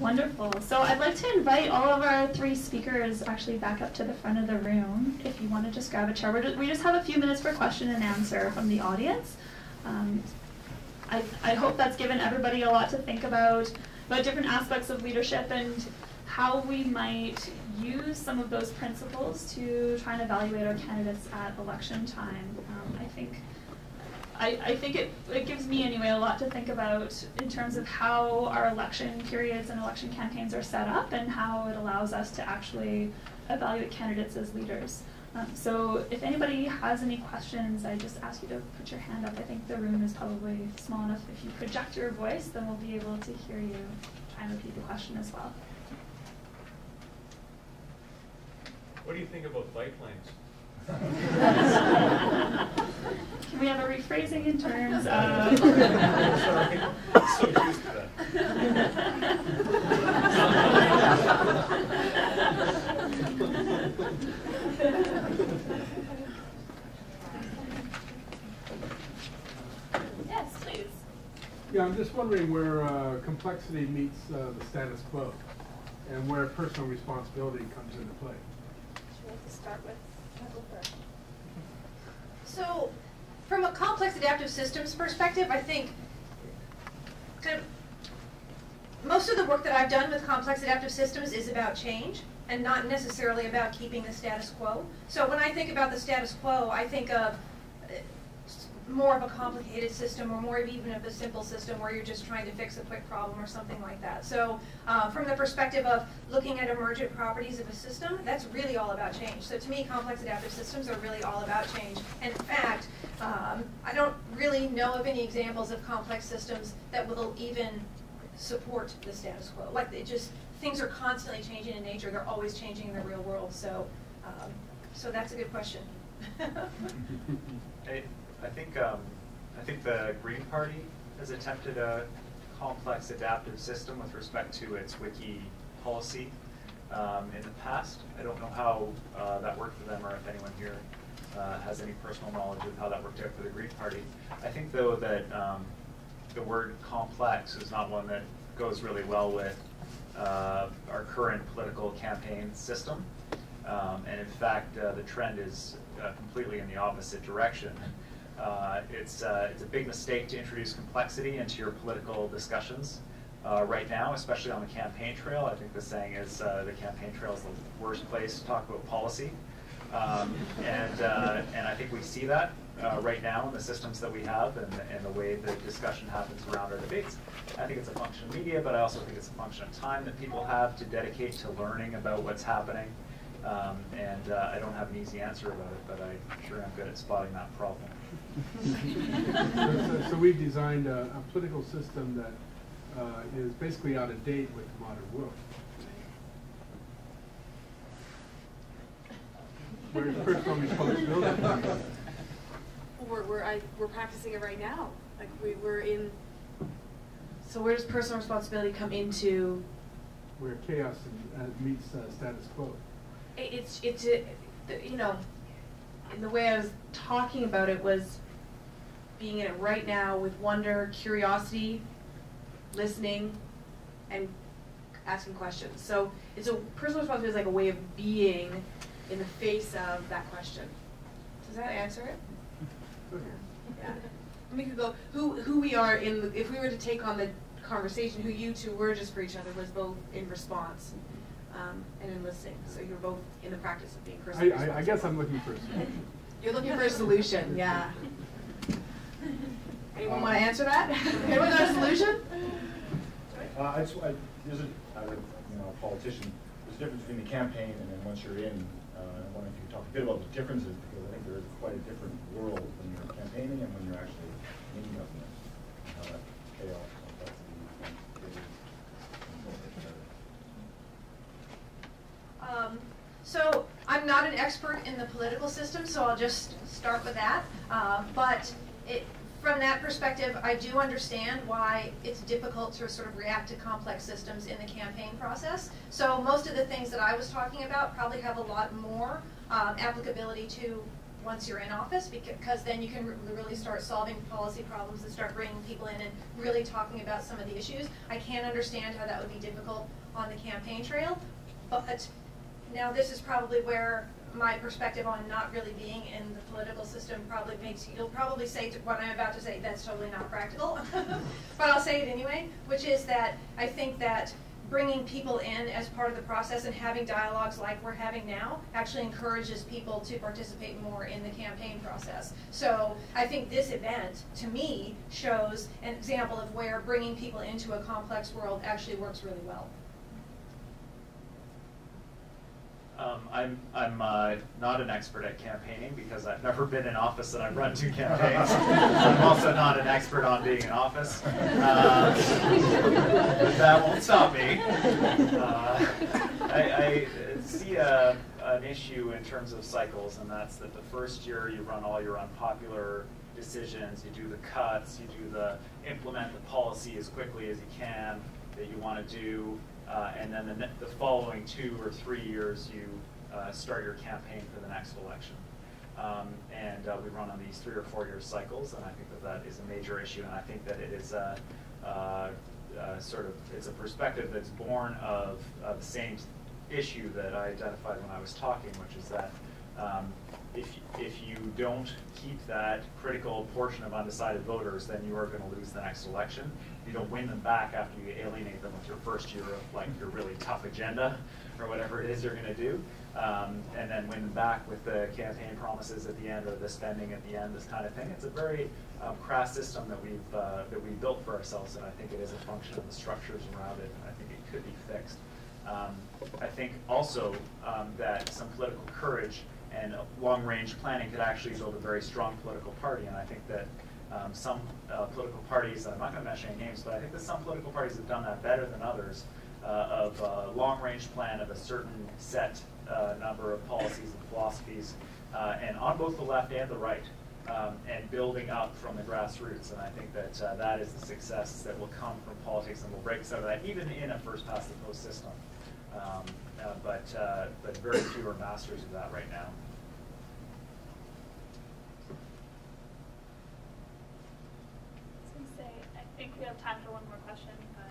Wonderful. So I'd like to invite all of our three speakers actually back up to the front of the room. If you want to just grab a chair. We just have a few minutes for question and answer from the audience. I hope that's given everybody a lot to think about different aspects of leadership and how we might use some of those principles to try and evaluate our candidates at election time. I think it gives me, anyway, a lot to think about in terms of how our election periods and election campaigns are set up and how it allows us to actually evaluate candidates as leaders. So if anybody has any questions, I just ask you to put your hand up. I think the room is probably small enough. If you project your voice, then we'll be able to hear you. Try and repeat the question as well. What do you think about bike lanes? Can we have a rephrasing in terms of... Sorry, I'm so used to that. Yes, please. Yeah, I'm just wondering where complexity meets the status quo and where personal responsibility comes into play. Would you like to start with first? So, from a complex adaptive systems perspective, I think kind of most of the work that I've done with complex adaptive systems is about change and not necessarily about keeping the status quo. So when I think about the status quo, I think of more of a complicated system or more of even of a simple system where you're just trying to fix a quick problem or something like that. So from the perspective of looking at emergent properties of a system, that's really all about change. So to me, complex adaptive systems are really all about change. And in fact, I don't really know of any examples of complex systems that will even support the status quo. Like things are constantly changing in nature. They're always changing in the real world. So, so that's a good question. I think the Green Party has attempted a complex adaptive system with respect to its wiki policy in the past. I don't know how that worked for them or if anyone here has any personal knowledge of how that worked out for the Green Party. I think, though, that the word complex is not one that goes really well with our current political campaign system. And in fact, the trend is completely in the opposite direction. It's a big mistake to introduce complexity into your political discussions right now, especially on the campaign trail. I think the saying is the campaign trail is the worst place to talk about policy. And I think we see that right now in the systems that we have and the way the discussion happens around our debates. I think it's a function of media, but I also think it's a function of time that people have to dedicate to learning about what's happening. I don't have an easy answer about it, but I'm sure I'm good at spotting that problem. So we've designed a political system that is basically out of date with the modern world. Where's personal responsibility? We're practicing it right now. Like we're in. So where does personal responsibility come into? Where chaos meets status quo. It's you know, in the way I was talking about it was being in it right now with wonder, curiosity, listening, and asking questions. So it's a personal responsibility is like a way of being in the face of that question. Does that answer it? Yeah. And we could go who we are in. If we were to take on the conversation, who you two were just for each other was both in response. And in listening. So you're both in the practice of being personally responsible. I guess I'm looking for a solution. You're looking for a solution, yeah. Anyone want to answer that? Anyone got a solution? As a politician, there's a difference between the campaign and then once you're in. I wonder if you could talk a bit about the differences, because I think there is quite a different world when you're campaigning and when you're actually in government. And how that chaos, complexity, So I'm not an expert in the political system, so I'll just start with that. From that perspective, I do understand why it's difficult to sort of react to complex systems in the campaign process. So most of the things that I was talking about probably have a lot more applicability to once you're in office, because then you can really start solving policy problems and start bringing people in and really talking about some of the issues. I can't understand how that would be difficult on the campaign trail, but now this is probably where my perspective on not really being in the political system probably makes you'll probably say to what I'm about to say, that's totally not practical, but I'll say it anyway, which is that I think that bringing people in as part of the process and having dialogues like we're having now actually encourages people to participate more in the campaign process. So I think this event, to me, shows an example of where bringing people into a complex world actually works really well. I'm not an expert at campaigning because I've never been in office and I've run 2 campaigns. I'm also not an expert on being in office. But that won't stop me. I see an issue in terms of cycles, and that's that the first year you run all your unpopular decisions, you do the cuts, you do the implement the policy as quickly as you can that you want to do. And then the following 2 or 3 years, you start your campaign for the next election. We run on these 3 or 4 year cycles, and I think that is a major issue. And I think that it is it's a perspective that's born of the same issue that I identified when I was talking, which is that if you don't keep that critical portion of undecided voters, then you are going to lose the next election. You don't win them back after you alienate them with your first year of like your really tough agenda or whatever it is you're going to do, and then win them back with the campaign promises at the end or the spending at the end, this kind of thing. It's a very crass system that we've built for ourselves, and I think it is a function of the structures around it, and I think it could be fixed. I think also that some political courage and long-range planning could actually build a very strong political party, and I think that some political parties, I'm not going to mention any names, but I think that some political parties have done that better than others, of a long-range plan of a certain set number of policies and philosophies, and on both the left and the right, and building up from the grassroots. And I think that that is the success that will come from politics and will break us out of that, even in a first-past-the-post system. But very few are masters of that right now. I think we have time for one more question, but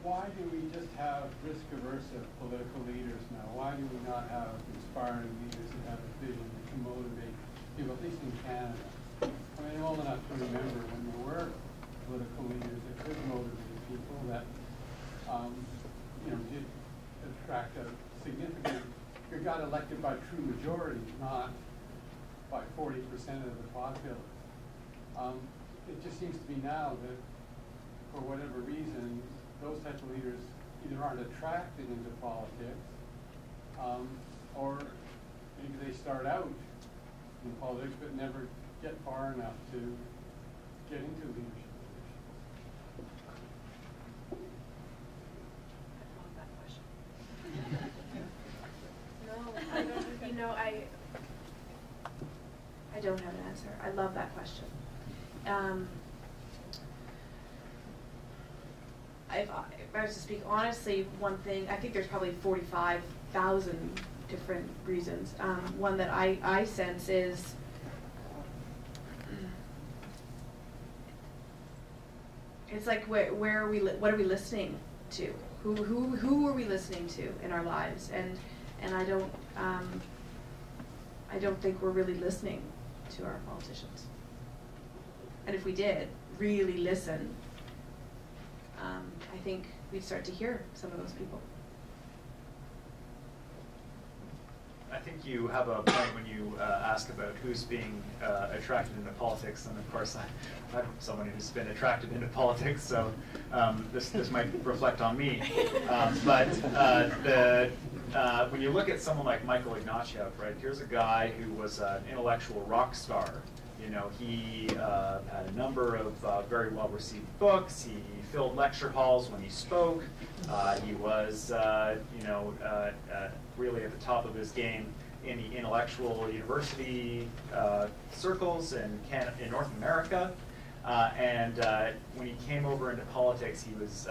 Why do we just have risk-averse political leaders now? Why do we not have inspiring leaders that have a vision that can motivate people, at least in Canada? I mean, I'm old enough to remember when there were political leaders that could motivate people that, did attract a significant, you got elected by true majority, not by 40% of the populace. It just seems to be now that, for whatever reason, those types of leaders either aren't attracted into politics, or maybe they start out in politics but never get far enough to get into leadership No, I don't. I don't have an answer. I love that question. If I was to speak honestly, one thing, I think there's probably 45,000 different reasons. One that I sense is it's like where are we? What are we listening to? Who are we listening to in our lives? And I don't think we're really listening to our politicians. And if we did really listen, I think we'd start to hear some of those people. I think you have a point when you ask about who's being attracted into politics, and of course I'm someone who's been attracted into politics, so this might reflect on me. When you look at someone like Michael Ignatieff, right? Here's a guy who was an intellectual rock star. You know, he had a number of very well-received books. He filled lecture halls when he spoke. He was, really at the top of his game in the intellectual university circles in North America. When he came over into politics, he was,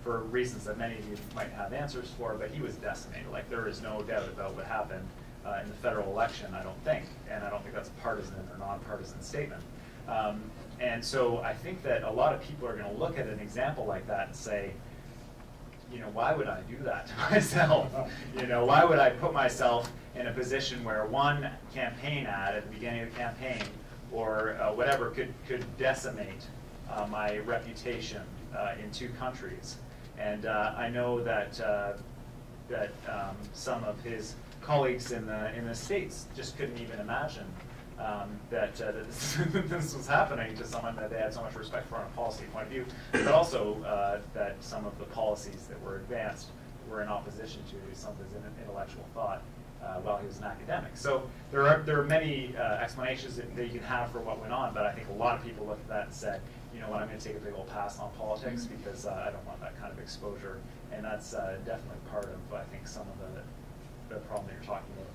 for reasons that many of you might have answers for, but he was decimated. Like, there is no doubt about what happened in the federal election, I don't think. And I don't think that's a partisan or nonpartisan statement. And so I think that a lot of people are going to look at an example like that and say, you know, why would I do that to myself? You know, why would I put myself in a position where one campaign ad at the beginning of the campaign or whatever could decimate my reputation in two countries? And I know that some of his colleagues in the States just couldn't even imagine that this was happening to someone that they had so much respect for on a policy point of view, but also that some of the policies that were advanced were in opposition to some of his intellectual thought while he was an academic. So there are many explanations that you can have for what went on, but I think a lot of people looked at that and said, you know what, I'm going to take a big old pass on politics because I don't want that kind of exposure. And that's definitely part of, I think, some of the problem that you're talking about.